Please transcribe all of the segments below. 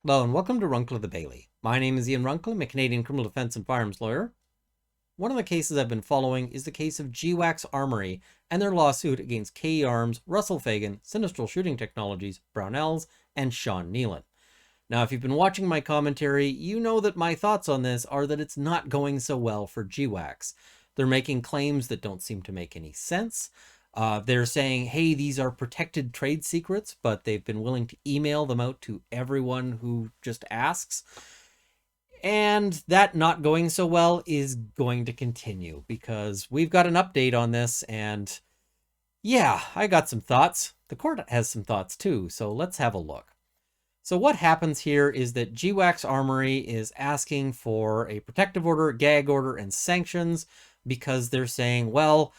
Hello and welcome to Runkle of the Bailey. My name is Ian Runkle. I'm a Canadian criminal defense and firearms lawyer. One of the cases I've been following is the case of GWACS Armory and their lawsuit against KE Arms, Russell Fagan, Sinistral Shooting Technologies, Brownells, and Sean Nealon. Now, if you've been watching my commentary, you know that my thoughts on this are that it's not going so well for GWACS. They're making claims that don't seem to make any sense. They're saying, hey, these are protected trade secrets, but they've been willing to email them out to everyone who just asks. And that not going so well is going to continue because we've got an update on this. And yeah, I got some thoughts. The court has some thoughts too. So let's have a look. So what happens here is that GWACS Armory is asking for a protective order, gag order, and sanctions because they're saying, well,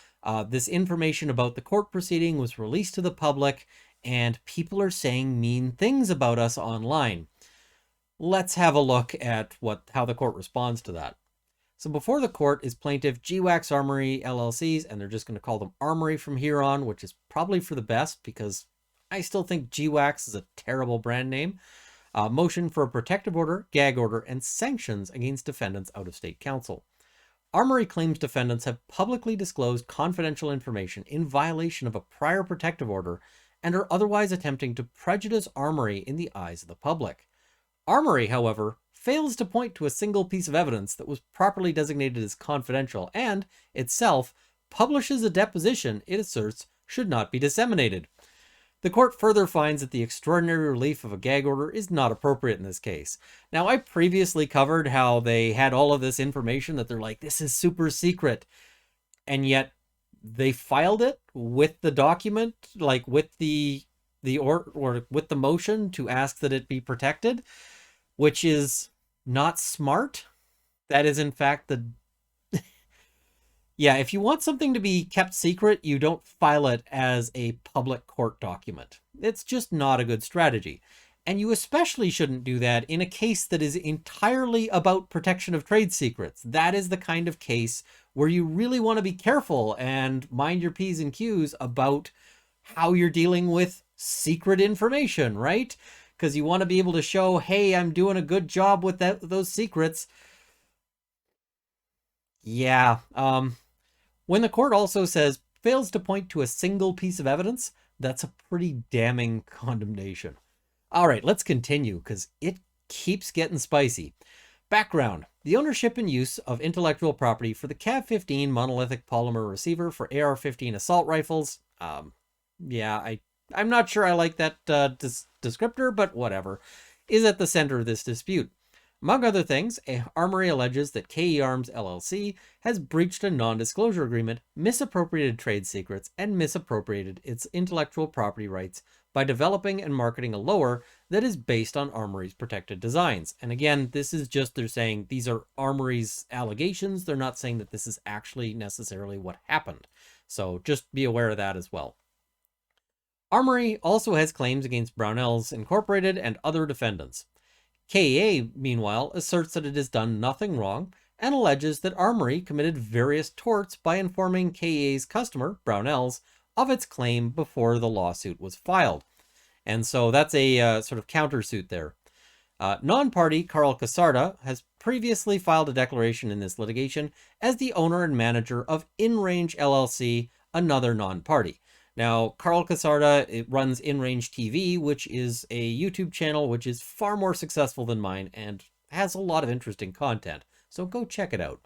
this information about the court proceeding was released to the public and people are saying mean things about us online. Let's have a look at how the court responds to that. So before the court is plaintiff GWACS Armory LLCs, and they're just going to call them Armory from here on, which is probably for the best because I still think GWACS is a terrible brand name. Motion for a protective order, gag order, and sanctions against defendants out of state counsel. Armory claims defendants have publicly disclosed confidential information in violation of a prior protective order and are otherwise attempting to prejudice Armory in the eyes of the public. Armory, however, fails to point to a single piece of evidence that was properly designated as confidential and, itself, publishes a deposition it asserts should not be disseminated. The court further finds that the extraordinary relief of a gag order is not appropriate in this case. Now, I previously covered how they had all of this information that they're like, this is super secret. And yet they filed it with the document, like with with the motion to ask that it be protected, which is not smart. That is, in fact, yeah, if you want something to be kept secret, you don't file it as a public court document. It's just not a good strategy. And you especially shouldn't do that in a case that is entirely about protection of trade secrets. That is the kind of case where you really want to be careful and mind your P's and Q's about how you're dealing with secret information, right? Because you want to be able to show, hey, I'm doing a good job with those secrets. Yeah, when the court also says fails to point to a single piece of evidence, that's a pretty damning condemnation. All right, let's continue because it keeps getting spicy. Background: the ownership and use of intellectual property for the CAV-15 monolithic polymer receiver for AR-15 assault rifles. Yeah, I'm not sure I like that descriptor, but whatever, is at the center of this dispute. Among other things, Armory alleges that KE Arms LLC has breached a non-disclosure agreement, misappropriated trade secrets, and misappropriated its intellectual property rights by developing and marketing a lower that is based on Armory's protected designs. And again, this is just, they're saying these are Armory's allegations. They're not saying that this is actually necessarily what happened. So just be aware of that as well. Armory also has claims against Brownells Incorporated and other defendants. KEA, meanwhile, asserts that it has done nothing wrong and alleges that Armory committed various torts by informing KEA's customer, Brownells, of its claim before the lawsuit was filed. And so that's a sort of countersuit there. Non-party Carl Casarda has previously filed a declaration in this litigation as the owner and manager of InRange LLC, another non-party. Now, Carl Casarda runs InrangeTV, which is a YouTube channel which is far more successful than mine and has a lot of interesting content, so go check it out.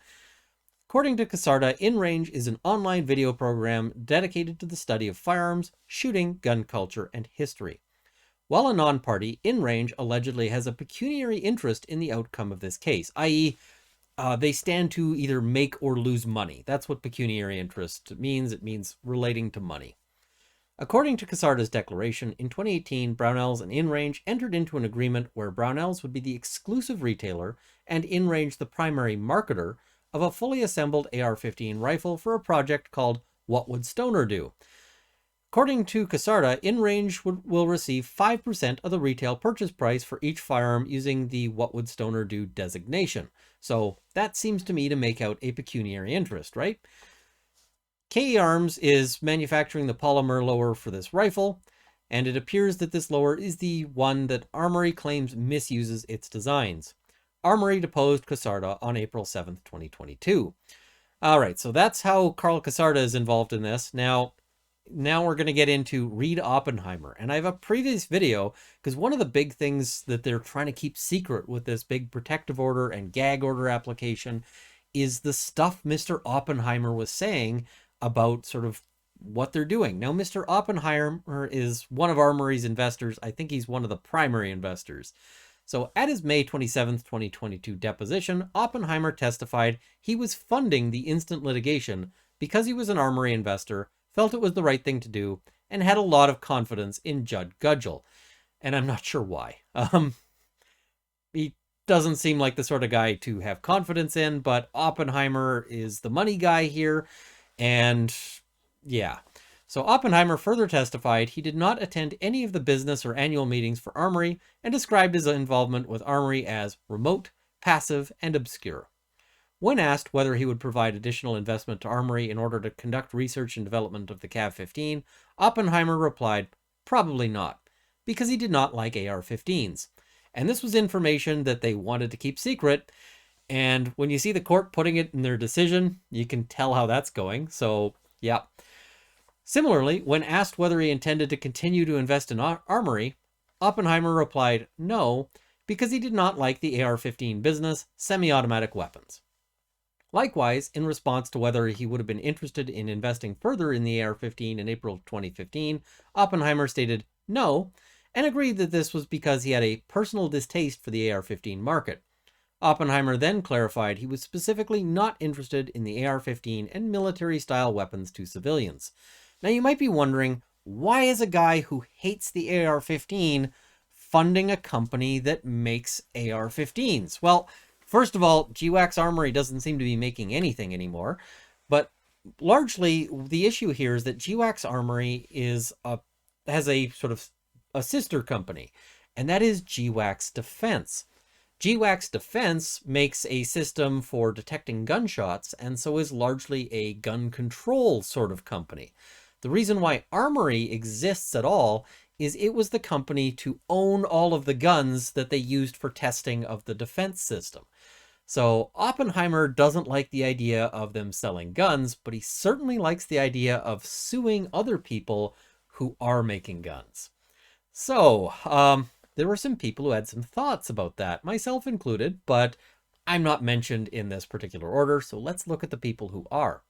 According to Casarda, InRange is an online video program dedicated to the study of firearms, shooting, gun culture, and history. While a non-party, InRange allegedly has a pecuniary interest in the outcome of this case, i.e., they stand to either make or lose money. That's what pecuniary interest means. It means relating to money. According to Casarda's declaration, in 2018, Brownells and InRange entered into an agreement where Brownells would be the exclusive retailer and InRange the primary marketer of a fully assembled AR-15 rifle for a project called What Would Stoner Do? According to Casarda, InRange will receive 5% of the retail purchase price for each firearm using the What Would Stoner Do designation. So that seems to me to make out a pecuniary interest, right? KE Arms is manufacturing the polymer lower for this rifle. and it appears that this lower is the one that Armory claims misuses its designs. Armory deposed Casarda on April 7th, 2022. All right, so that's how Carl Casarda is involved in this. Now we're going to get into Reed Oppenheimer. And I have a previous video, because one of the big things that they're trying to keep secret with this big protective order and gag order application is the stuff Mr. Oppenheimer was saying about sort of what they're doing. Now, Mr. Oppenheimer is one of Armory's investors. I think he's one of the primary investors. So at his May 27th, 2022 deposition, Oppenheimer testified he was funding the instant litigation because he was an Armory investor, felt it was the right thing to do, and had a lot of confidence in Judd Gudgel. And I'm not sure why. He doesn't seem like the sort of guy to have confidence in, but Oppenheimer is the money guy here. And yeah. So Oppenheimer further testified he did not attend any of the business or annual meetings for Armory and described his involvement with Armory as remote, passive, and obscure. When asked whether he would provide additional investment to Armory in order to conduct research and development of the CAV-15, Oppenheimer replied, probably not, because he did not like AR-15s. And this was information that they wanted to keep secret. And when you see the court putting it in their decision, you can tell how that's going. So, yeah. Similarly, when asked whether he intended to continue to invest in Armory, Oppenheimer replied no, because he did not like the AR-15 business, semi-automatic weapons. Likewise, in response to whether he would have been interested in investing further in the AR-15 in April 2015, Oppenheimer stated no, and agreed that this was because he had a personal distaste for the AR-15 market. Oppenheimer then clarified he was specifically not interested in the AR-15 and military-style weapons to civilians. Now you might be wondering, why is a guy who hates the AR-15 funding a company that makes AR-15s? Well, first of all, GWACS Armory doesn't seem to be making anything anymore, but largely the issue here is that GWACS Armory has a sort of a sister company, and that is GWACS Defense. GWACS Defense makes a system for detecting gunshots, and so is largely a gun control sort of company. The reason why Armory exists at all is it was the company to own all of the guns that they used for testing of the defense system. So Oppenheimer doesn't like the idea of them selling guns, but he certainly likes the idea of suing other people who are making guns. So, there were some people who had some thoughts about that, myself included, but I'm not mentioned in this particular order, so let's look at the people who are.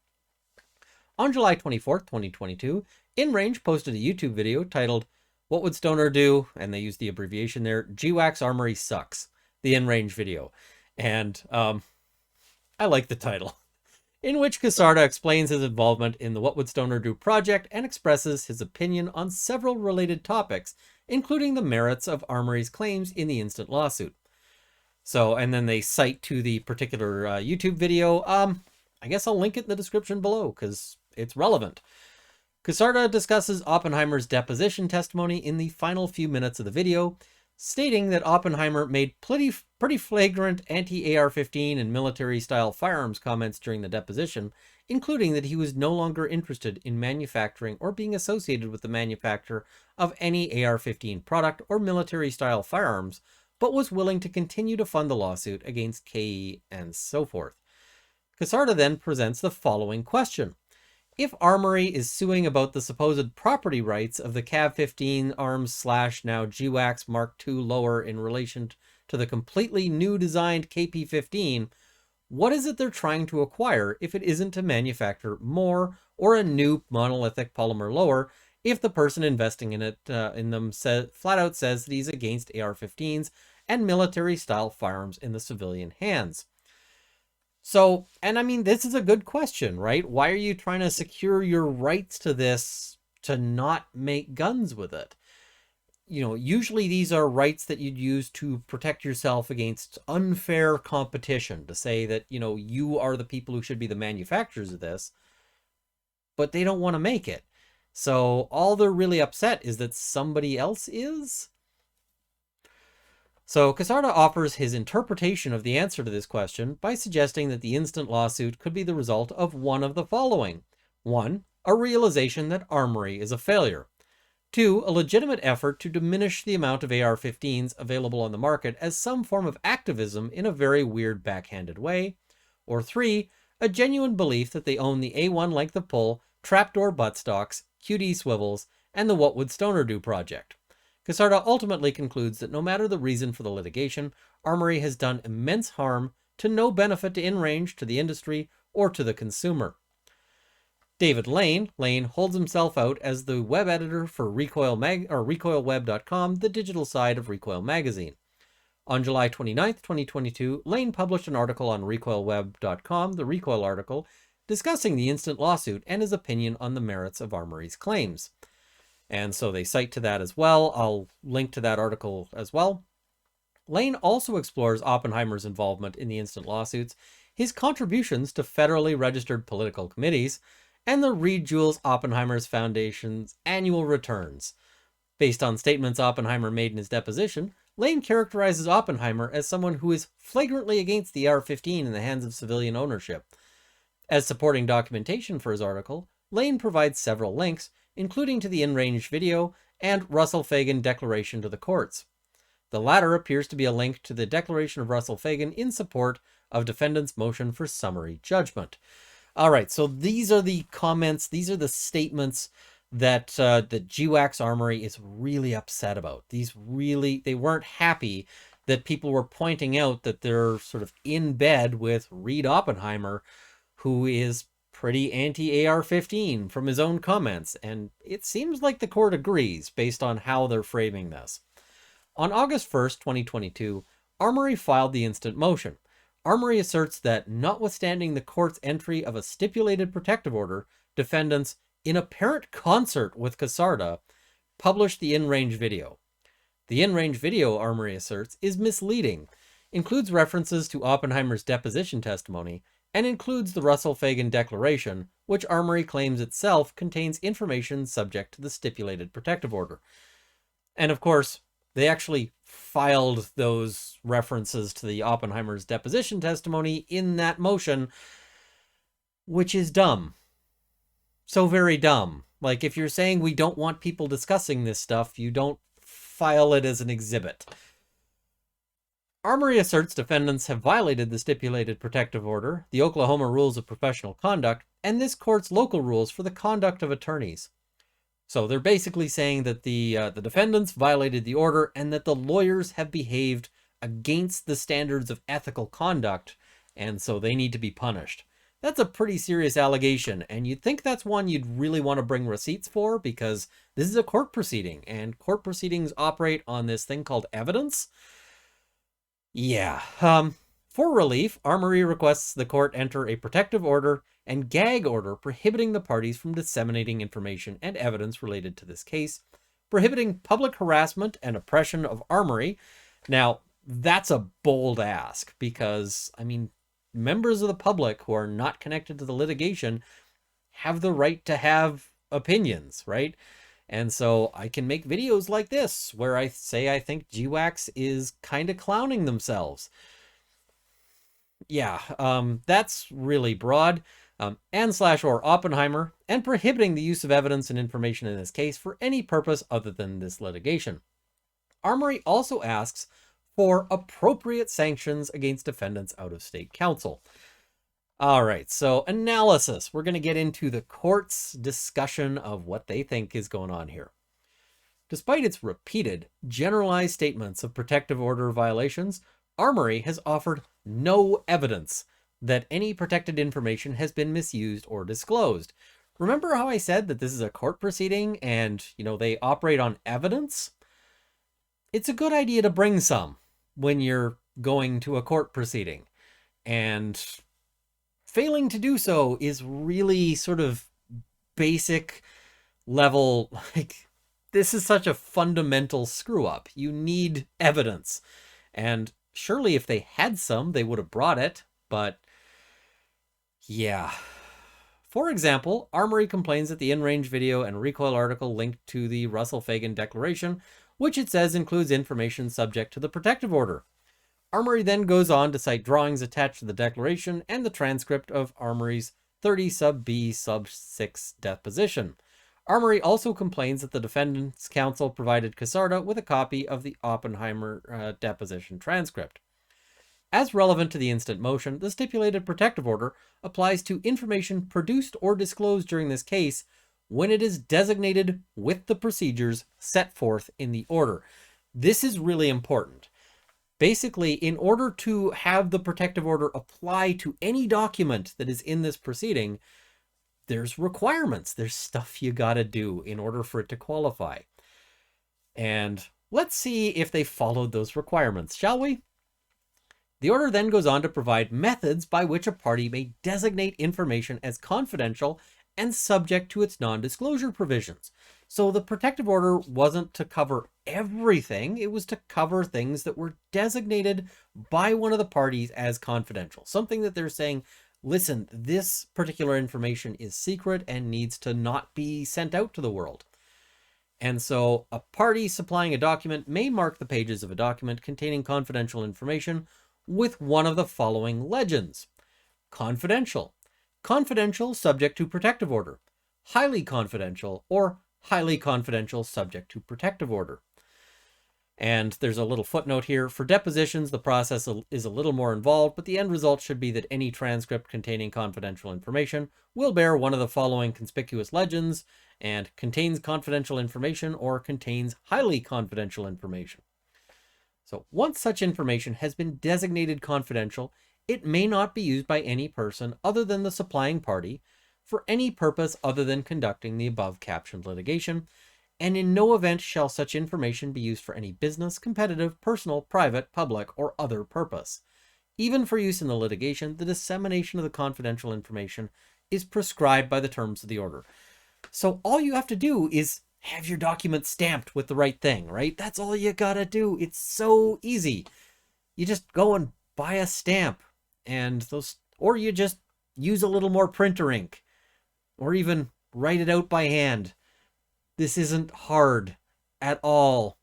On July 24th, 2022, InRange posted a YouTube video titled, "What Would Stoner Do?" And they used the abbreviation there, "GWACS Armory Sucks," the InRange video. And I like the title, in which Casarda explains his involvement in the What Would Stoner Do project and expresses his opinion on several related topics, including the merits of Armory's claims in the instant lawsuit. So, and then they cite to the particular YouTube video. I guess I'll link it in the description below because it's relevant. Casarda discusses Oppenheimer's deposition testimony in the final few minutes of the video, stating that Oppenheimer made pretty flagrant anti-AR-15 and military-style firearms comments during the deposition, including that he was no longer interested in manufacturing or being associated with the manufacture of any AR-15 product or military-style firearms, but was willing to continue to fund the lawsuit against KE and so forth. Casarda then presents the following question. If Armory is suing about the supposed property rights of the CAV-15 arms / now GWACS Mark II lower in relation to the completely new designed KP-15, what is it they're trying to acquire if it isn't to manufacture more or a new monolithic polymer lower if the person investing in them flat out says that he's against AR-15s and military-style firearms in the civilian hands? So, and I mean, this is a good question, right? Why are you trying to secure your rights to this to not make guns with it? You know, usually these are rights that you'd use to protect yourself against unfair competition, to say that, you know, you are the people who should be the manufacturers of this, but they don't want to make it. So all they're really upset is that somebody else is. So Casarda offers his interpretation of the answer to this question by suggesting that the instant lawsuit could be the result of one of the following. 1. A realization that Armory is a failure. 2, a legitimate effort to diminish the amount of AR-15s available on the market as some form of activism in a very weird backhanded way. Or 3, a genuine belief that they own the A1 length of pull, trapdoor buttstocks, QD swivels, and the What Would Stoner Do project. Casarda ultimately concludes that no matter the reason for the litigation, Armory has done immense harm to no benefit to InRange, to the industry, or to the consumer. David Lane holds himself out as the web editor for RecoilWeb.com, the digital side of Recoil magazine. On July 29, 2022, Lane published an article on RecoilWeb.com, the Recoil article, discussing the instant lawsuit and his opinion on the merits of Armory's claims. And so they cite to that as well. I'll link to that article as well. Lane also explores Oppenheimer's involvement in the instant lawsuits, his contributions to federally registered political committees, and the Reed Jules Oppenheimer's Foundation's annual returns. Based on statements Oppenheimer made in his deposition, Lane characterizes Oppenheimer as someone who is flagrantly against the AR-15 in the hands of civilian ownership. As supporting documentation for his article, Lane provides several links, including to the InRange video and Russell Fagan declaration to the courts. The latter appears to be a link to the declaration of Russell Fagan in support of defendant's motion for summary judgment. All right, so these are the comments, these are the statements that the GWACS Armory is really upset about. They weren't happy that people were pointing out that they're sort of in bed with Reed Oppenheimer, who is pretty anti-AR-15 from his own comments, and it seems like the court agrees based on how they're framing this. On August 1st, 2022, Armory filed the instant motion. Armory asserts that, notwithstanding the court's entry of a stipulated protective order, defendants, in apparent concert with Casarda, published the InRange video. The InRange video, Armory asserts, is misleading, includes references to Oppenheimer's deposition testimony, and includes the Russell Fagan declaration, which Armory claims itself contains information subject to the stipulated protective order. And of course, they actually filed those references to the Oppenheimer's deposition testimony in that motion, which is dumb. So very dumb. Like, if you're saying we don't want people discussing this stuff, you don't file it as an exhibit. Armory asserts defendants have violated the stipulated protective order, the Oklahoma Rules of Professional Conduct, and this court's local rules for the conduct of attorneys. So they're basically saying that the defendants violated the order and that the lawyers have behaved against the standards of ethical conduct, and so they need to be punished. That's a pretty serious allegation, and you'd think that's one you'd really want to bring receipts for, because this is a court proceeding, and court proceedings operate on this thing called evidence. Yeah. For relief, Armory requests the court enter a protective order and gag order prohibiting the parties from disseminating information and evidence related to this case, prohibiting public harassment and oppression of Armory. Now, that's a bold ask because, I mean, members of the public who are not connected to the litigation have the right to have opinions, right? And so I can make videos like this where I say I think GWACS is kind of clowning themselves. Yeah, that's really broad. And/or Oppenheimer, and prohibiting the use of evidence and information in this case for any purpose other than this litigation. Armory also asks for appropriate sanctions against defendants' out-of-state counsel. All right, so analysis. We're going to get into the court's discussion of what they think is going on here. Despite its repeated, generalized statements of protective order violations, Armory has offered no evidence that any protected information has been misused or disclosed. Remember how I said that this is a court proceeding and, they operate on evidence? It's a good idea to bring some when you're going to a court proceeding. And failing to do so is really sort of basic level, like, this is such a fundamental screw up. You need evidence. And surely if they had some, they would have brought it, but yeah. For example, Armory complains that the InRange video and Recoil article linked to the Russell Fagan declaration, which it says includes information subject to the protective order. Armory then goes on to cite drawings attached to the declaration and the transcript of Armory's 30 sub B sub 6 deposition. Armory also complains that the defendant's counsel provided Casarda with a copy of the Oppenheimer deposition transcript. As relevant to the instant motion, the stipulated protective order applies to information produced or disclosed during this case when it is designated with the procedures set forth in the order. This is really important. Basically, in order to have the protective order apply to any document that is in this proceeding, there's requirements. There's stuff you gotta do in order for it to qualify. And let's see if they followed those requirements, shall we? The order then goes on to provide methods by which a party may designate information as confidential and subject to its non-disclosure provisions. So the protective order wasn't to cover everything, it was to cover things that were designated by one of the parties as confidential. Something that they're saying, listen, this particular information is secret and needs to not be sent out to the world. And so a party supplying a document may mark the pages of a document containing confidential information with one of the following legends: confidential, confidential subject to protective order, highly confidential, or highly confidential subject to protective order. And there's a little footnote here. For depositions, the process is a little more involved, but the end result should be that any transcript containing confidential information will bear one of the following conspicuous legends and contains confidential information or contains highly confidential information. So once such information has been designated confidential, it may not be used by any person other than the supplying party for any purpose other than conducting the above captioned litigation, and in no event shall such information be used for any business, competitive, personal, private, public, or other purpose. Even for use in the litigation, the dissemination of the confidential information is prescribed by the terms of the order. So all you have to do is have your document stamped with the right thing, right? That's all you gotta do. It's so easy. You just go and buy a stamp, and or you just use a little more printer ink, or even write it out by hand. This isn't hard at all.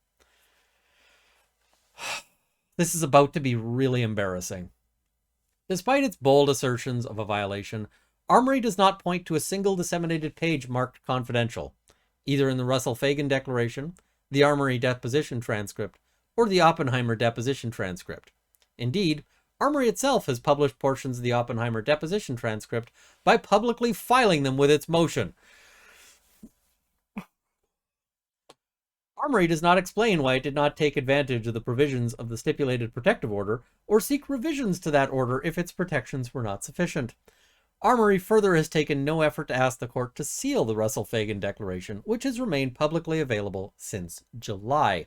This is about to be really embarrassing. Despite its bold assertions of a violation, Armory does not point to a single disseminated page marked confidential, either in the Russell-Fagan Declaration, the Armory deposition transcript, or the Oppenheimer deposition transcript. Indeed, Armory itself has published portions of the Oppenheimer deposition transcript by publicly filing them with its motion. Armory does not explain why it did not take advantage of the provisions of the stipulated protective order or seek revisions to that order if its protections were not sufficient. Armory further has taken no effort to ask the court to seal the Russell-Fagan Declaration, which has remained publicly available since July.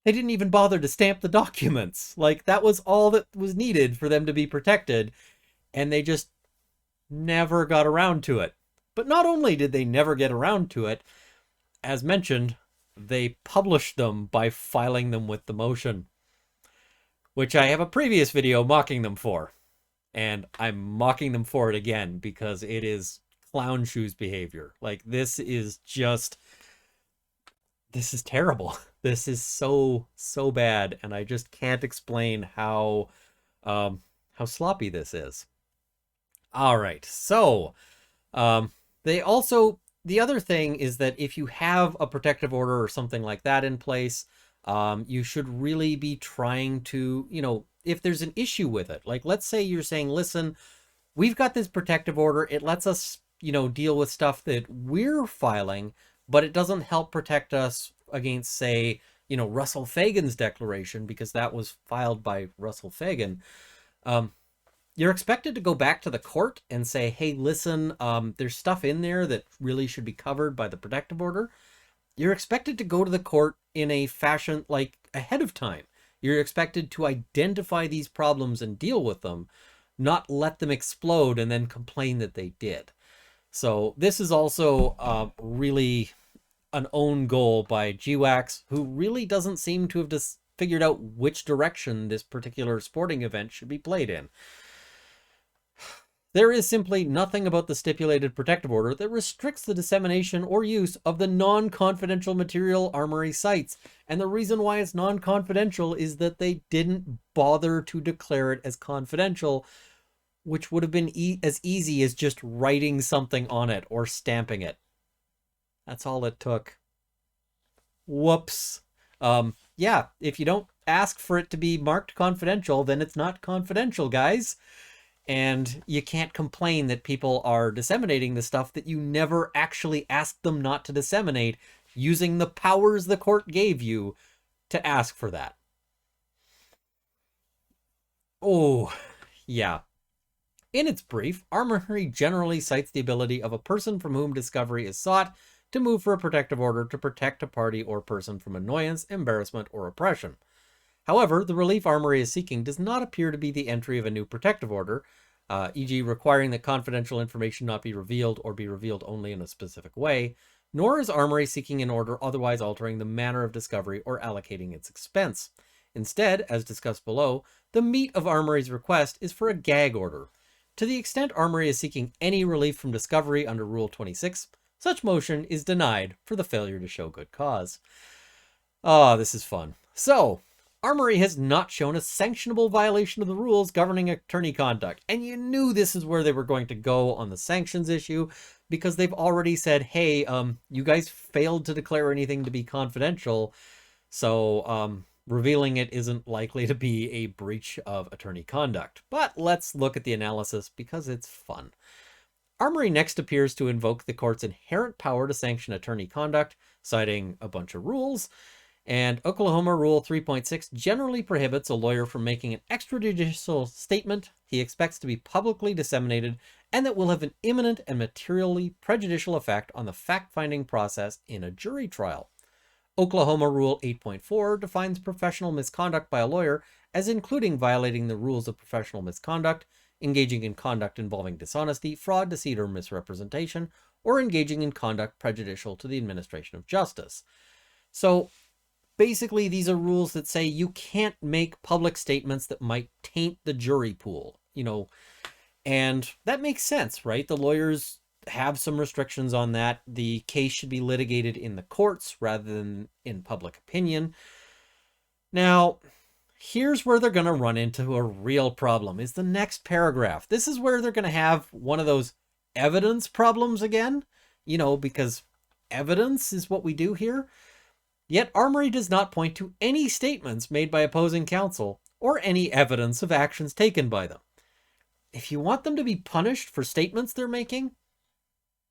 They didn't even bother to stamp the documents. Like, that was all that was needed for them to be protected, and they just never got around to it. But not only did they never get around to it, as mentioned, they published them by filing them with the motion, which I have a previous video mocking them for. And I'm mocking them for it again because it is clown shoes behavior. Like, this is terrible. This is so bad, and I just can't explain how sloppy this is. All right, so the other thing is that if you have a protective order or something like that in place, you should really be trying to, if there's an issue with it, like let's say you're saying, listen, we've got this protective order. It lets us, deal with stuff that we're filing, but it doesn't help protect us against, say, Russell-Fagan's declaration because that was filed by Russell-Fagan. You're expected to go back to the court and say, hey, listen, there's stuff in there that really should be covered by the protective order. You're expected to go to the court in a fashion like ahead of time. You're expected to identify these problems and deal with them, not let them explode and then complain that they did. So this is also really an own goal by GWACS, who really doesn't seem to have just figured out which direction this particular sporting event should be played in. There is simply nothing about the stipulated protective order that restricts the dissemination or use of the non-confidential material Armory cites. And the reason why it's non-confidential is that they didn't bother to declare it as confidential, which would have been as easy as just writing something on it or stamping it. That's all it took. Whoops. Yeah, if you don't ask for it to be marked confidential, then it's not confidential, guys. And you can't complain that people are disseminating the stuff that you never actually asked them not to disseminate, using the powers the court gave you to ask for that. Oh, yeah. In its brief, Armory generally cites the ability of a person from whom discovery is sought to move for a protective order to protect a party or person from annoyance, embarrassment, or oppression. However, the relief Armory is seeking does not appear to be the entry of a new protective order, e.g. requiring that confidential information not be revealed or be revealed only in a specific way, nor is Armory seeking an order otherwise altering the manner of discovery or allocating its expense. Instead, as discussed below, the meat of Armory's request is for a gag order. To the extent Armory is seeking any relief from discovery under Rule 26, such motion is denied for the failure to show good cause. Ah, this is fun. So, Armory has not shown a sanctionable violation of the rules governing attorney conduct. And you knew this is where they were going to go on the sanctions issue, because they've already said, hey, you guys failed to declare anything to be confidential, so revealing it isn't likely to be a breach of attorney conduct. But let's look at the analysis because it's fun. Armory next appears to invoke the court's inherent power to sanction attorney conduct, citing a bunch of rules. And Oklahoma Rule 3.6 generally prohibits a lawyer from making an extrajudicial statement he expects to be publicly disseminated and that will have an imminent and materially prejudicial effect on the fact-finding process in a jury trial. Oklahoma Rule 8.4 defines professional misconduct by a lawyer as including violating the rules of professional misconduct, engaging in conduct involving dishonesty, fraud, deceit, or misrepresentation, or engaging in conduct prejudicial to the administration of justice. So, basically, these are rules that say you can't make public statements that might taint the jury pool, and that makes sense, right? The lawyers have some restrictions on that. The case should be litigated in the courts rather than in public opinion. Now, here's where they're going to run into a real problem, is the next paragraph. This is where they're going to have one of those evidence problems again, because evidence is what we do here. Yet Armory does not point to any statements made by opposing counsel or any evidence of actions taken by them. If you want them to be punished for statements they're making,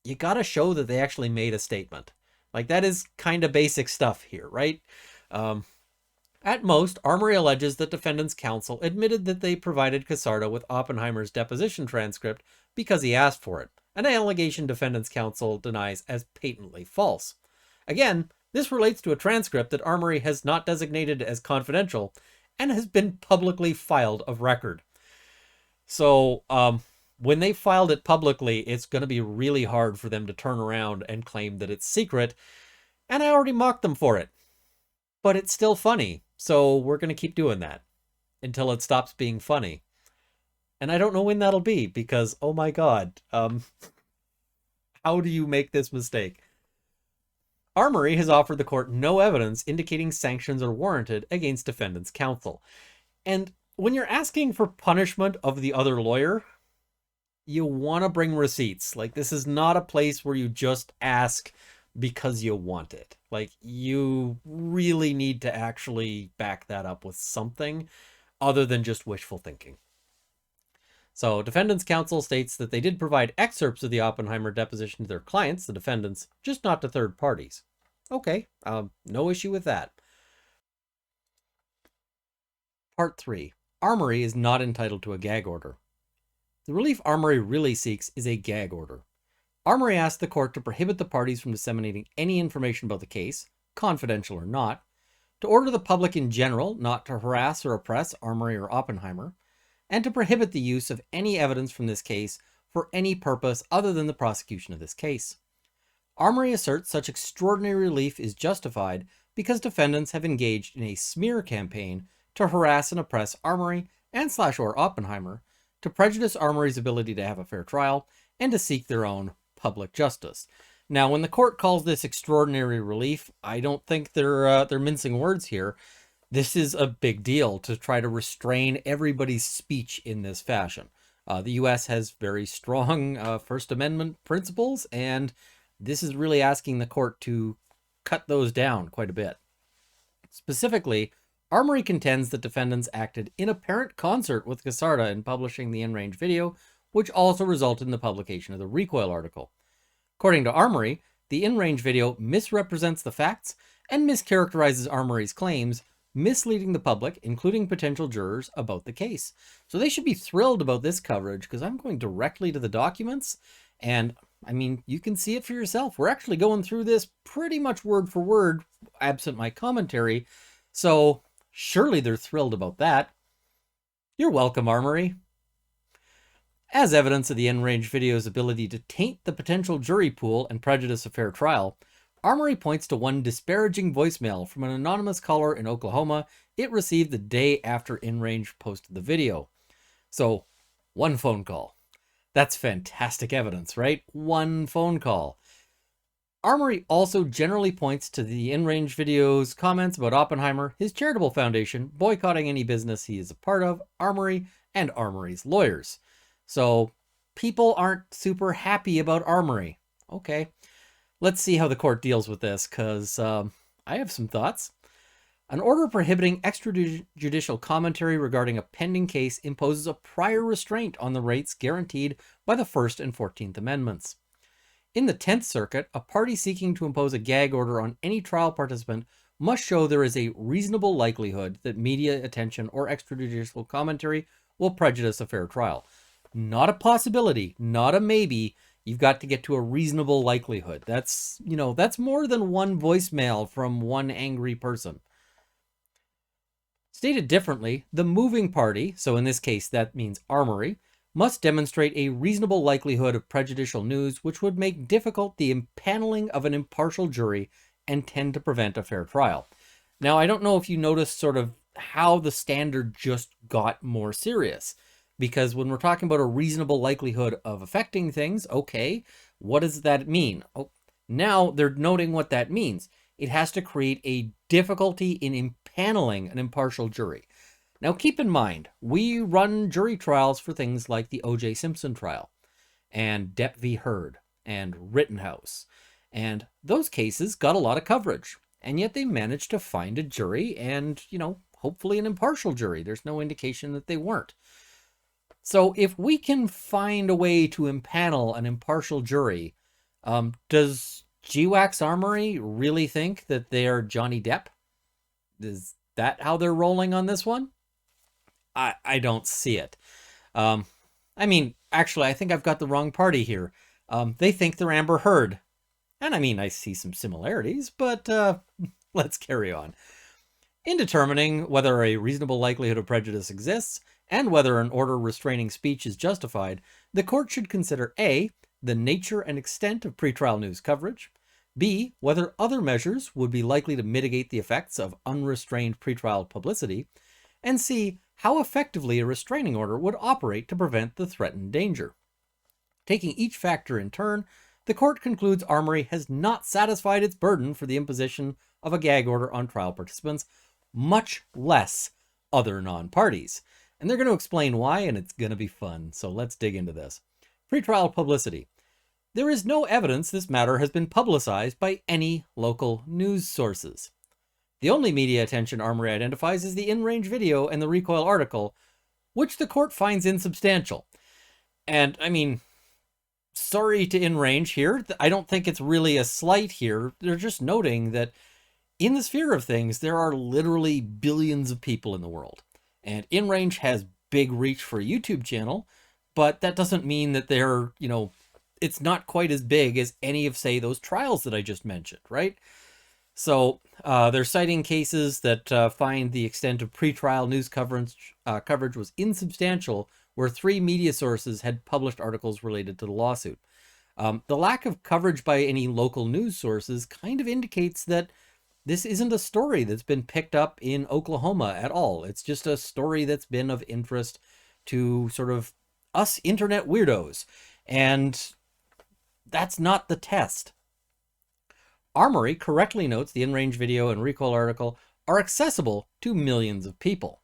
you gotta show that they actually made a statement. Like, that is kind of basic stuff here, right? At most, Armory alleges that defendant's counsel admitted that they provided Casardo with Oppenheimer's deposition transcript because he asked for it, an allegation defendant's counsel denies as patently false. Again, this relates to a transcript that Armory has not designated as confidential and has been publicly filed of record. So, when they filed it publicly, it's going to be really hard for them to turn around and claim that it's secret, and I already mocked them for it. But it's still funny, so we're going to keep doing that until it stops being funny. And I don't know when that'll be, because, oh my god, how do you make this mistake? Armory has offered the court no evidence indicating sanctions are warranted against defendant's counsel. And when you're asking for punishment of the other lawyer, you want to bring receipts. Like, this is not a place where you just ask because you want it. Like, you really need to actually back that up with something other than just wishful thinking. So, defendant's counsel states that they did provide excerpts of the Oppenheimer deposition to their clients, the defendants, just not to third parties. Okay, no issue with that. Part 3. Armory is not entitled to a gag order. The relief Armory really seeks is a gag order. Armory asks the court to prohibit the parties from disseminating any information about the case, confidential or not, to order the public in general not to harass or oppress Armory or Oppenheimer, and to prohibit the use of any evidence from this case for any purpose other than the prosecution of this case. Armory asserts such extraordinary relief is justified because defendants have engaged in a smear campaign to harass and oppress Armory and /or Oppenheimer, to prejudice Armory's ability to have a fair trial, and to seek their own public justice. Now, when the court calls this extraordinary relief, I don't think they're mincing words here. This is a big deal to try to restrain everybody's speech in this fashion. The U.S. has very strong First Amendment principles, and this is really asking the court to cut those down quite a bit. Specifically, Armory contends that defendants acted in apparent concert with Casarda in publishing the InRange video, which also resulted in the publication of the Recoil article. According to Armory, the InRange video misrepresents the facts and mischaracterizes Armory's claims, misleading the public, including potential jurors, about the case. So they should be thrilled about this coverage, because I'm going directly to the documents, and I mean, you can see it for yourself. We're actually going through this pretty much word for word, absent my commentary, so surely they're thrilled about that. You're welcome, Armory. As evidence of the InRange video's ability to taint the potential jury pool and prejudice a fair trial, Armory points to one disparaging voicemail from an anonymous caller in Oklahoma it received the day after InRange posted the video. So, one phone call. That's fantastic evidence, right? One phone call. Armory also generally points to the InRange video's comments about Oppenheimer, his charitable foundation, boycotting any business he is a part of, Armory, and Armory's lawyers. So, people aren't super happy about Armory. Okay, let's see how the court deals with this, because I have some thoughts. An order prohibiting extrajudicial commentary regarding a pending case imposes a prior restraint on the rights guaranteed by the First and 14th Amendments. In the 10th Circuit, a party seeking to impose a gag order on any trial participant must show there is a reasonable likelihood that media attention or extrajudicial commentary will prejudice a fair trial. Not a possibility, not a maybe. You've got to get to a reasonable likelihood. That's more than one voicemail from one angry person. Stated differently, the moving party, so in this case that means Armory, must demonstrate a reasonable likelihood of prejudicial news which would make difficult the impaneling of an impartial jury and tend to prevent a fair trial. Now, I don't know if you noticed sort of how the standard just got more serious. Because when we're talking about a reasonable likelihood of affecting things, okay, what does that mean? Oh, now they're noting what that means. It has to create a difficulty in impaneling an impartial jury. Now keep in mind, we run jury trials for things like the O.J. Simpson trial, and Depp v. Heard, and Rittenhouse. And those cases got a lot of coverage. And yet they managed to find a jury and, hopefully an impartial jury. There's no indication that they weren't. So if we can find a way to impanel an impartial jury, does GWACS Armory really think that they are Johnny Depp? Is that how they're rolling on this one? I don't see it. Actually, I think I've got the wrong party here. They think they're Amber Heard. And I see some similarities, but let's carry on. In determining whether a reasonable likelihood of prejudice exists, and whether an order restraining speech is justified, the court should consider A, the nature and extent of pretrial news coverage, B, whether other measures would be likely to mitigate the effects of unrestrained pretrial publicity, and C, how effectively a restraining order would operate to prevent the threatened danger. Taking each factor in turn, the court concludes Armory has not satisfied its burden for the imposition of a gag order on trial participants, much less other non-parties. And they're going to explain why, and it's going to be fun. So let's dig into this. Pretrial publicity. There is no evidence this matter has been publicized by any local news sources. The only media attention Armory identifies is the InRange video and the Recoil article, which the court finds insubstantial. And, sorry to InRange here. I don't think it's really a slight here. They're just noting that in the sphere of things, there are literally billions of people in the world. And InRange has big reach for a YouTube channel, but that doesn't mean that they're, it's not quite as big as any of, say, those trials that I just mentioned, right? So they're citing cases that find the extent of pretrial news coverage was insubstantial, where 3 media sources had published articles related to the lawsuit. The lack of coverage by any local news sources kind of indicates that this isn't a story that's been picked up in Oklahoma at all. It's just a story that's been of interest to sort of us internet weirdos. And that's not the test. Armory correctly notes the InRange video and Recoil article are accessible to millions of people.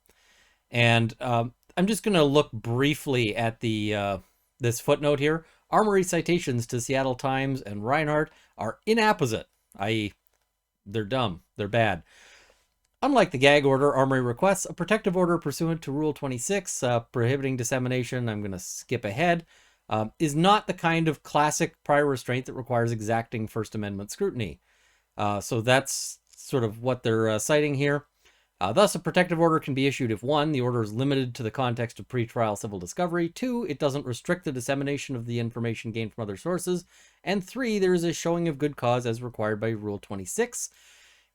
And I'm just going to look briefly at the this footnote here. Armory citations to Seattle Times and Reinhardt are inapposite, i.e., they're dumb, they're bad. Unlike the gag order, Armory requests a protective order pursuant to Rule 26, prohibiting dissemination. I'm going to skip ahead. Is not the kind of classic prior restraint that requires exacting First Amendment scrutiny. So that's sort of what they're citing here. Thus, a protective order can be issued if 1, the order is limited to the context of pretrial civil discovery, 2, it doesn't restrict the dissemination of the information gained from other sources, and 3, there is a showing of good cause as required by Rule 26.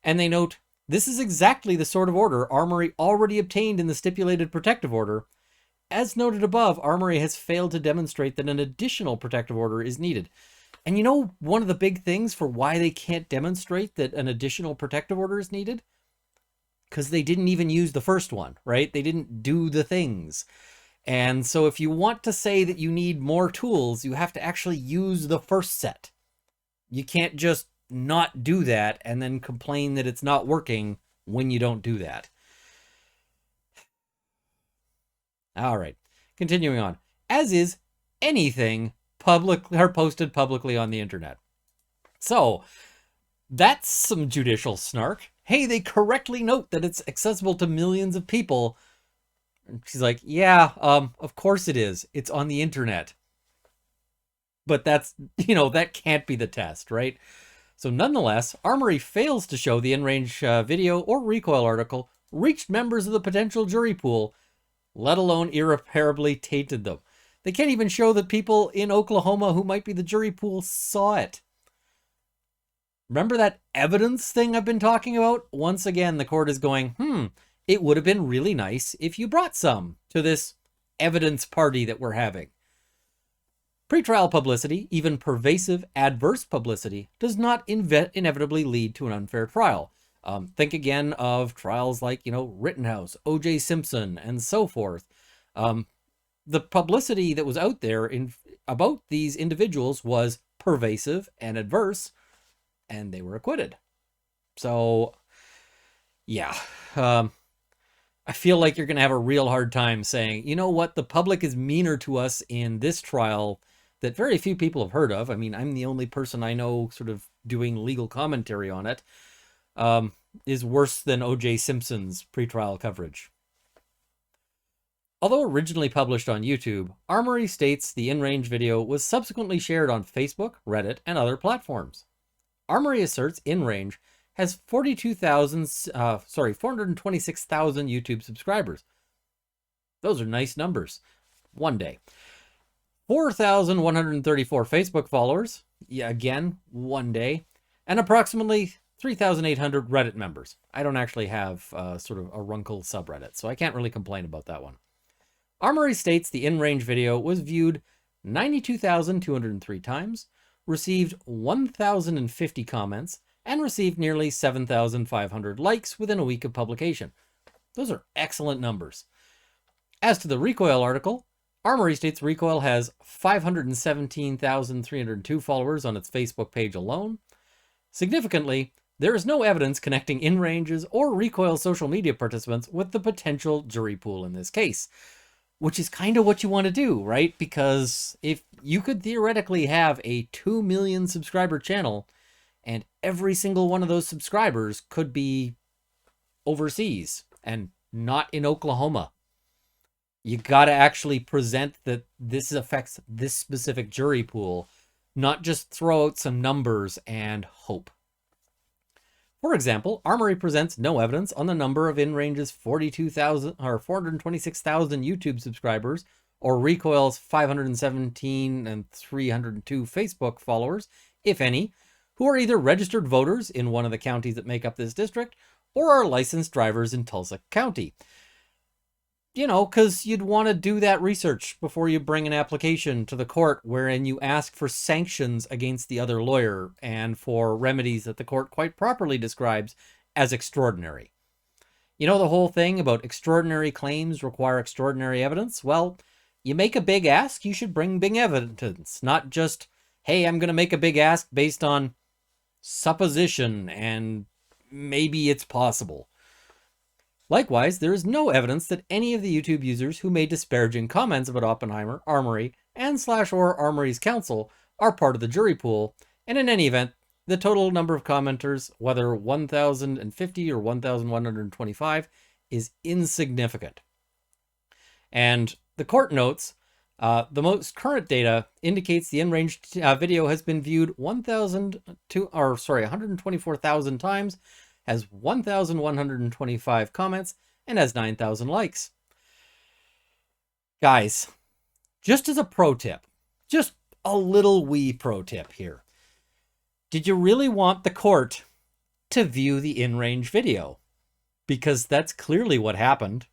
And they note, this is exactly the sort of order Armory already obtained in the stipulated protective order. As noted above, Armory has failed to demonstrate that an additional protective order is needed. And you know one of the big things for why they can't demonstrate that an additional protective order is needed? Because they didn't even use the first one, right? They didn't do the things. And so if you want to say that you need more tools, you have to actually use the first set. You can't just not do that and then complain that it's not working when you don't do that. All right, continuing on. As is anything public or posted publicly on the internet. So that's some judicial snark. Hey, they correctly note that it's accessible to millions of people. And she's like, yeah, of course it is. It's on the internet. But that's, that can't be the test, right? So nonetheless, Armory fails to show the InRange video or recoil article reached members of the potential jury pool, let alone irreparably tainted them. They can't even show that people in Oklahoma who might be the jury pool saw it. Remember that evidence thing I've been talking about? Once again, the court is going, it would have been really nice if you brought some to this evidence party that we're having. Pretrial publicity, even pervasive adverse publicity, does not inevitably lead to an unfair trial. Think again of trials like, Rittenhouse, O.J. Simpson, and so forth. The publicity that was out there about these individuals was pervasive and adverse, and they were acquitted. So, yeah. I feel like you're going to have a real hard time saying, you know what, the public is meaner to us in this trial that very few people have heard of. I mean, I'm the only person I know sort of doing legal commentary on it, is worse than O.J. Simpson's pretrial coverage. Although originally published on YouTube, Armory states the InRange video was subsequently shared on Facebook, Reddit, and other platforms. Armory asserts InRange has 426,000 YouTube subscribers. Those are nice numbers. One day. 4,134 Facebook followers. Yeah, again, one day. And approximately 3,800 Reddit members. I don't actually have sort of a Runkle subreddit, so I can't really complain about that one. Armory states the InRange video was viewed 92,203 times, received 1,050 comments, and received nearly 7,500 likes within a week of publication. Those are excellent numbers. As to the recoil article, Armory states Recoil has 517,302 followers on its Facebook page alone. Significantly, there is no evidence connecting InRange's or Recoil social media participants with the potential jury pool in this case, which is kind of what you want to do, right? Because if you could theoretically have a 2 million subscriber channel and every single one of those subscribers could be overseas and not in Oklahoma, you got to actually present that this affects this specific jury pool, not just throw out some numbers and hope. For example, Armory presents no evidence on the number of InRange's 426,000 YouTube subscribers or Recoil's 517 and 302 Facebook followers, if any, who are either registered voters in one of the counties that make up this district or are licensed drivers in Tulsa County. Because you'd want to do that research before you bring an application to the court wherein you ask for sanctions against the other lawyer and for remedies that the court quite properly describes as extraordinary. The whole thing about extraordinary claims require extraordinary evidence? Well, you make a big ask, you should bring big evidence, not just, hey, I'm going to make a big ask based on supposition and maybe it's possible. Likewise, there is no evidence that any of the YouTube users who made disparaging comments about Oppenheimer, Armory, and /or Armory's counsel are part of the jury pool, and in any event, the total number of commenters, whether 1,050 or 1,125, is insignificant. And the court notes, the most current data indicates the InRange video has been viewed 124,000 times, has 1,125 comments, and has 9,000 likes. Guys, just as a pro tip, just a little wee pro tip here. Did you really want the court to view the InRange video? Because that's clearly what happened.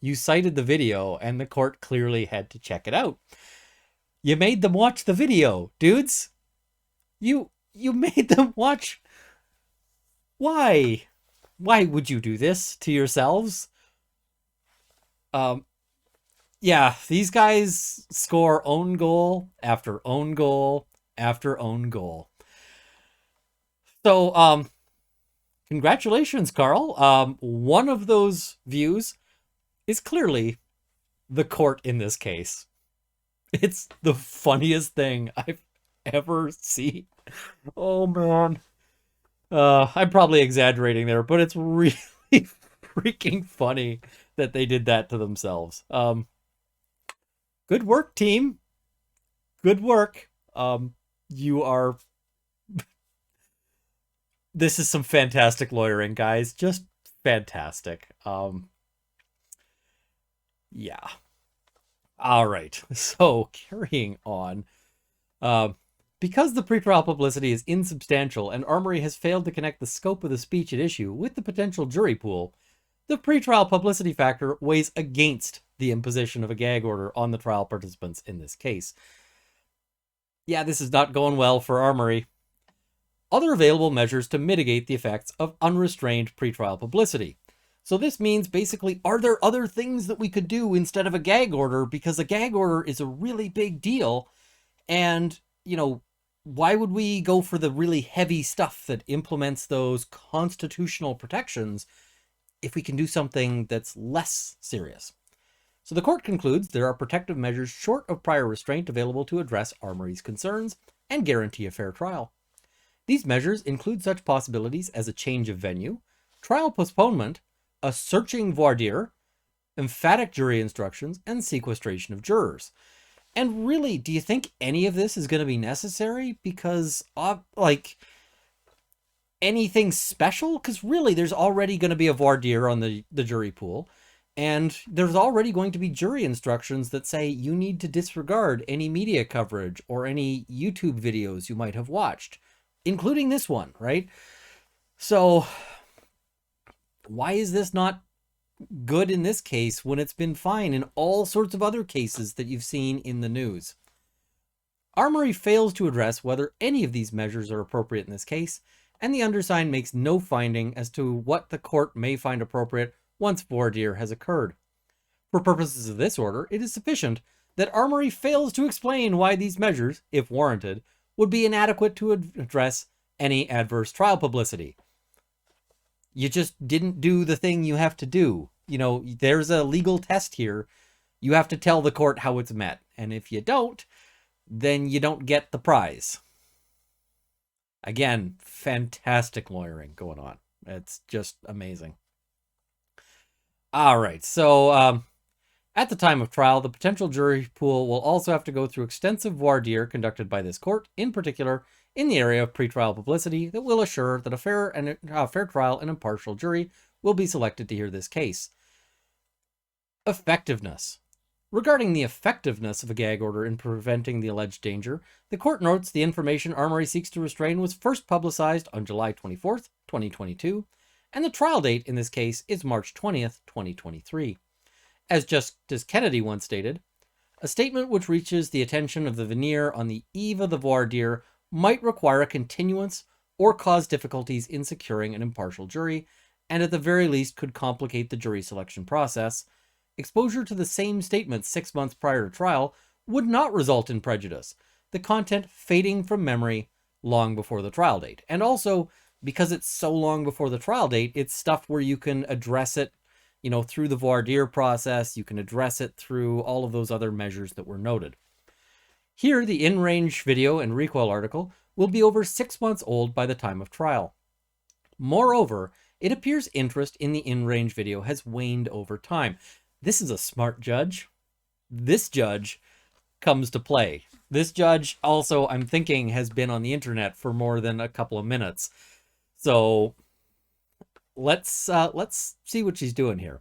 You cited the video and the court clearly had to check it out. You made them watch the video, dudes. You made them watch. Why? Why would you do this to yourselves? Yeah, these guys score own goal after own goal after own goal. So, congratulations, Carl. One of those views is clearly the court in this case. It's the funniest thing I've ever seen. Oh, man. I'm probably exaggerating there, but it's really freaking funny that they did that to themselves. Good work, team. Good work. You are... This is some fantastic lawyering, guys. Just fantastic. Yeah. All right. So, carrying on. Because the pretrial publicity is insubstantial and Armory has failed to connect the scope of the speech at issue with the potential jury pool, the pretrial publicity factor weighs against the imposition of a gag order on the trial participants in this case. Yeah, this is not going well for Armory. Other available measures to mitigate the effects of unrestrained pretrial publicity. So this means basically, are there other things that we could do instead of a gag order? Because a gag order is a really big deal. And, you know, why would we go for the really heavy stuff that implements those constitutional protections if we can do something that's less serious? So the court concludes there are protective measures short of prior restraint available to address Armory's concerns and guarantee a fair trial. These measures include such possibilities as a change of venue, trial postponement, a searching voir dire, emphatic jury instructions, and sequestration of jurors. And really, do you think any of this is going to be necessary? Because, like, anything special? Because really, there's already going to be a voir dire on the jury pool. And there's already going to be jury instructions that say you need to disregard any media coverage or any YouTube videos you might have watched, including this one, right? So why is this not good in this case when it's been fine in all sorts of other cases that you've seen in the news? Armory fails to address whether any of these measures are appropriate in this case, and the undersigned makes no finding as to what the court may find appropriate once voir dire has occurred. For purposes of this order, it is sufficient that Armory fails to explain why these measures, if warranted, would be inadequate to address any adverse trial publicity. You just didn't do the thing you have to do. You know, there's a legal test here. You have to tell the court how it's met. And if you don't, then you don't get the prize. Again, fantastic lawyering going on. It's just amazing. All right, so at the time of trial, the potential jury pool will also have to go through extensive voir dire conducted by this court, in particular in the area of pretrial publicity, that will assure that a fair trial and impartial jury will be selected to hear this case. Effectiveness. Regarding the effectiveness of a gag order in preventing the alleged danger, the court notes the information Armory seeks to restrain was first publicized on July 24th, 2022, and the trial date in this case is March 20th, 2023. As Justice Kennedy once stated, a statement which reaches the attention of the veneer on the eve of the voir dire might require a continuance or cause difficulties in securing an impartial jury, and at the very least could complicate the jury selection process. Exposure to the same statement 6 months prior to trial would not result in prejudice, the content fading from memory long before the trial date. And also, because it's so long before the trial date, it's stuff where you can address it, you know, through the voir dire process. You can address it through all of those other measures that were noted. Here, the InRange video and recoil article will be over 6 months old by the time of trial. Moreover, it appears interest in the InRange video has waned over time. This is a smart judge. This judge comes to play. This judge also, I'm thinking, has been on the internet for more than a couple of minutes. So let's see what she's doing here.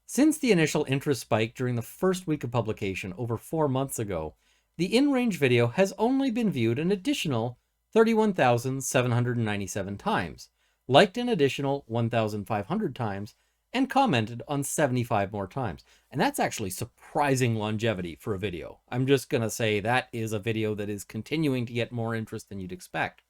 Since the initial interest spike during the first week of publication over 4 months ago, the InRange video has only been viewed an additional 31,797 times, liked an additional 1,500 times, and commented on 75 more times. And that's actually surprising longevity for a video. I'm just going to say that is a video that is continuing to get more interest than you'd expect.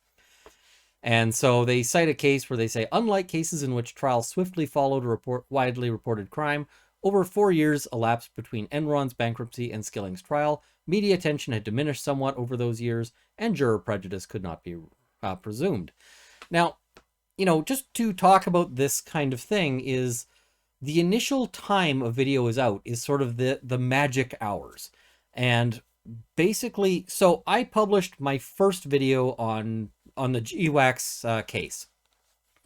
And so they cite a case where they say, unlike cases in which trials swiftly followed a widely reported crime, over 4 years elapsed between Enron's bankruptcy and Skilling's trial. Media attention had diminished somewhat over those years, and juror prejudice could not be presumed. Now, just to talk about this kind of thing is the initial time a video is out is sort of the magic hours. And basically, so I published my first video on the GWACS case,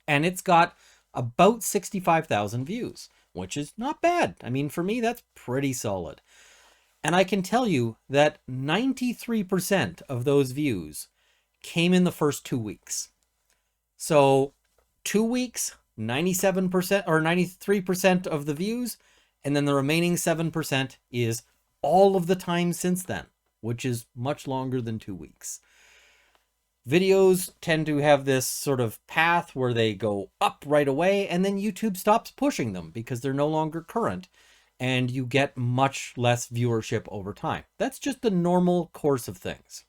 and it's got about 65,000 views, which is not bad. I mean, for me, that's pretty solid. And I can tell you that 93% of those views came in the first 2 weeks. So 2 weeks, 97% or 93% of the views, and then the remaining 7% is all of the time since then, which is much longer than 2 weeks. Videos tend to have this sort of path where they go up right away, and then YouTube stops pushing them because they're no longer current, and you get much less viewership over time. That's just the normal course of things.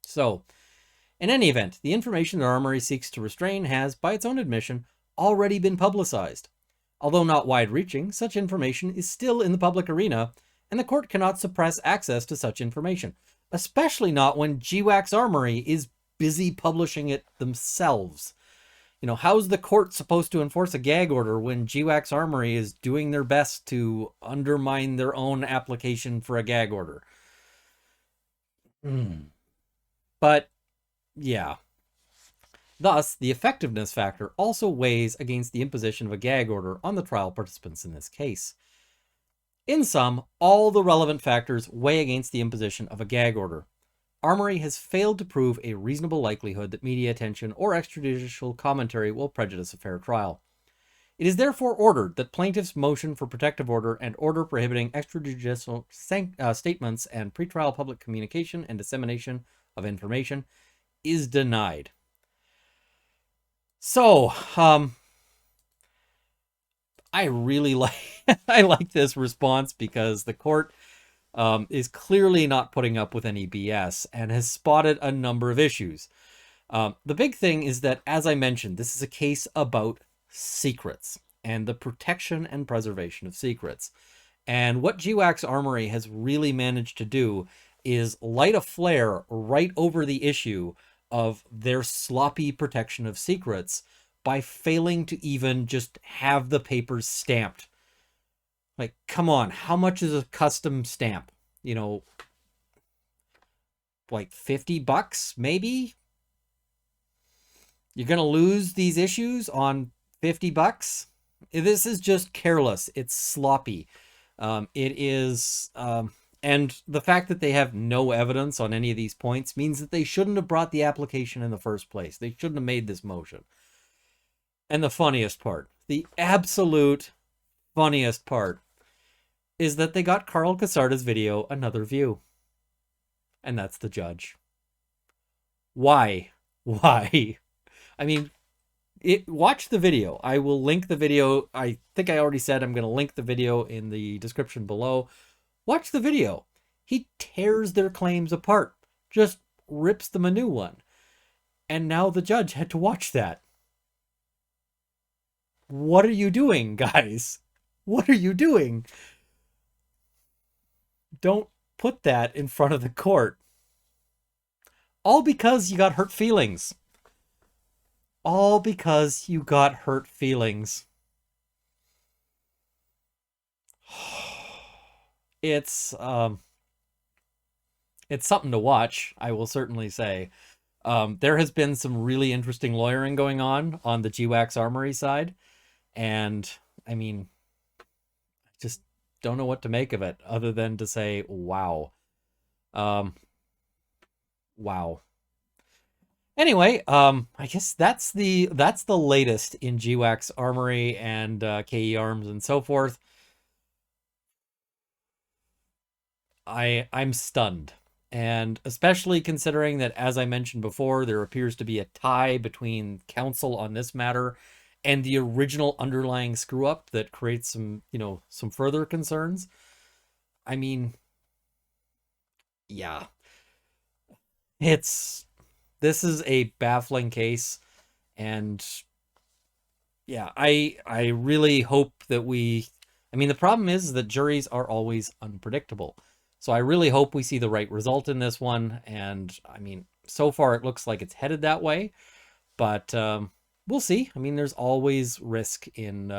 So, in any event, the information that Armory seeks to restrain has, by its own admission, already been publicized. Although not wide-reaching, such information is still in the public arena, and the court cannot suppress access to such information, especially not when GWACS Armory is busy publishing it themselves. How's the court supposed to enforce a gag order when GWACS Armory is doing their best to undermine their own application for a gag order? But, yeah. Thus, the effectiveness factor also weighs against the imposition of a gag order on the trial participants in this case. In sum, all the relevant factors weigh against the imposition of a gag order. Armory has failed to prove a reasonable likelihood that media attention or extrajudicial commentary will prejudice a fair trial. It is therefore ordered that plaintiff's motion for protective order and order prohibiting extrajudicial statements and pretrial public communication and dissemination of information is denied. So, I really like this response because the court is clearly not putting up with any BS and has spotted a number of issues. The big thing is that, as I mentioned, this is a case about secrets and the protection and preservation of secrets. And what GWACS Armory has really managed to do is light a flare right over the issue of their sloppy protection of secrets by failing to even just have the papers stamped. Like, come on, how much is a custom stamp? Like $50 maybe? You're going to lose these issues on $50? This is just careless. It's sloppy. It is, and the fact that they have no evidence on any of these points means that they shouldn't have brought the application in the first place. They shouldn't have made this motion. And the funniest part, the absolute funniest part, is that they got Carl Casarda's video another view. And that's the judge. Why? Why? I mean, watch the video. I will link the video. I think I already said I'm going to link the video in the description below. Watch the video. He tears their claims apart. Just rips them a new one. And now the judge had to watch that. What are you doing, guys? What are you doing? Don't put that in front of the court. All because you got hurt feelings. All because you got hurt feelings. It's it's something to watch, I will certainly say. There has been some really interesting lawyering going on the GWACS Armory side. And I mean, just don't know what to make of it other than to say, wow. Wow. Anyway, I guess that's the latest in GWACS Armory and KE Arms and so forth. I'm stunned. And especially considering that, as I mentioned before, there appears to be a tie between counsel on this matter and the original underlying screw up that creates some, some further concerns. I mean, yeah, this is a baffling case. And yeah, I really hope that the problem is that juries are always unpredictable. So I really hope we see the right result in this one. And I mean, so far it looks like it's headed that way, but we'll see. I mean, there's always risk in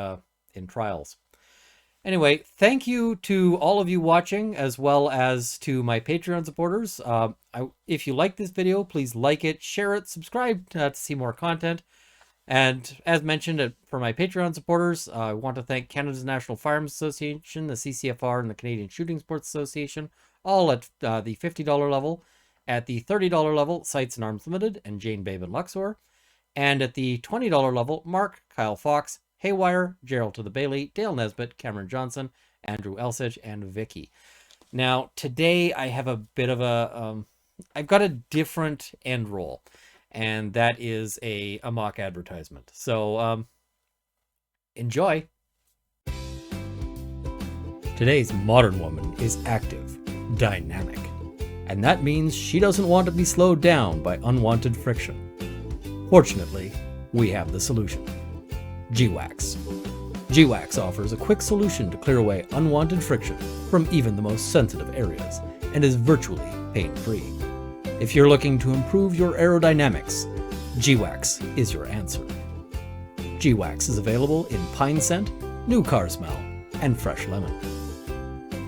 trials. Anyway, thank you to all of you watching, as well as to my Patreon supporters. If you like this video, please like it, share it, subscribe to see more content. And as mentioned, for my Patreon supporters, I want to thank Canada's National Firearms Association, the CCFR, and the Canadian Shooting Sports Association, all at the $50 level. At the $30 level, Sights and Arms Limited and Jane Babe and Luxor. And at the $20 level, Mark, Kyle Fox, Haywire, Gerald to the Bailey, Dale Nesbitt, Cameron Johnson, Andrew Elsich, and Vicky. Now, today I have a bit of I've got a different end roll. And that is a mock advertisement. So, enjoy. Today's modern woman is active, dynamic, and that means she doesn't want to be slowed down by unwanted friction. Fortunately, we have the solution. GWACS. GWACS offers a quick solution to clear away unwanted friction from even the most sensitive areas and is virtually pain-free. If you're looking to improve your aerodynamics, GWACS is your answer. GWACS is available in pine scent, new car smell, and fresh lemon.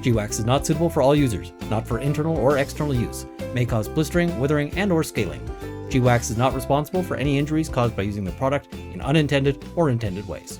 GWACS is not suitable for all users, not for internal or external use, may cause blistering, withering, and or scaling. GWACS is not responsible for any injuries caused by using the product in unintended or intended ways.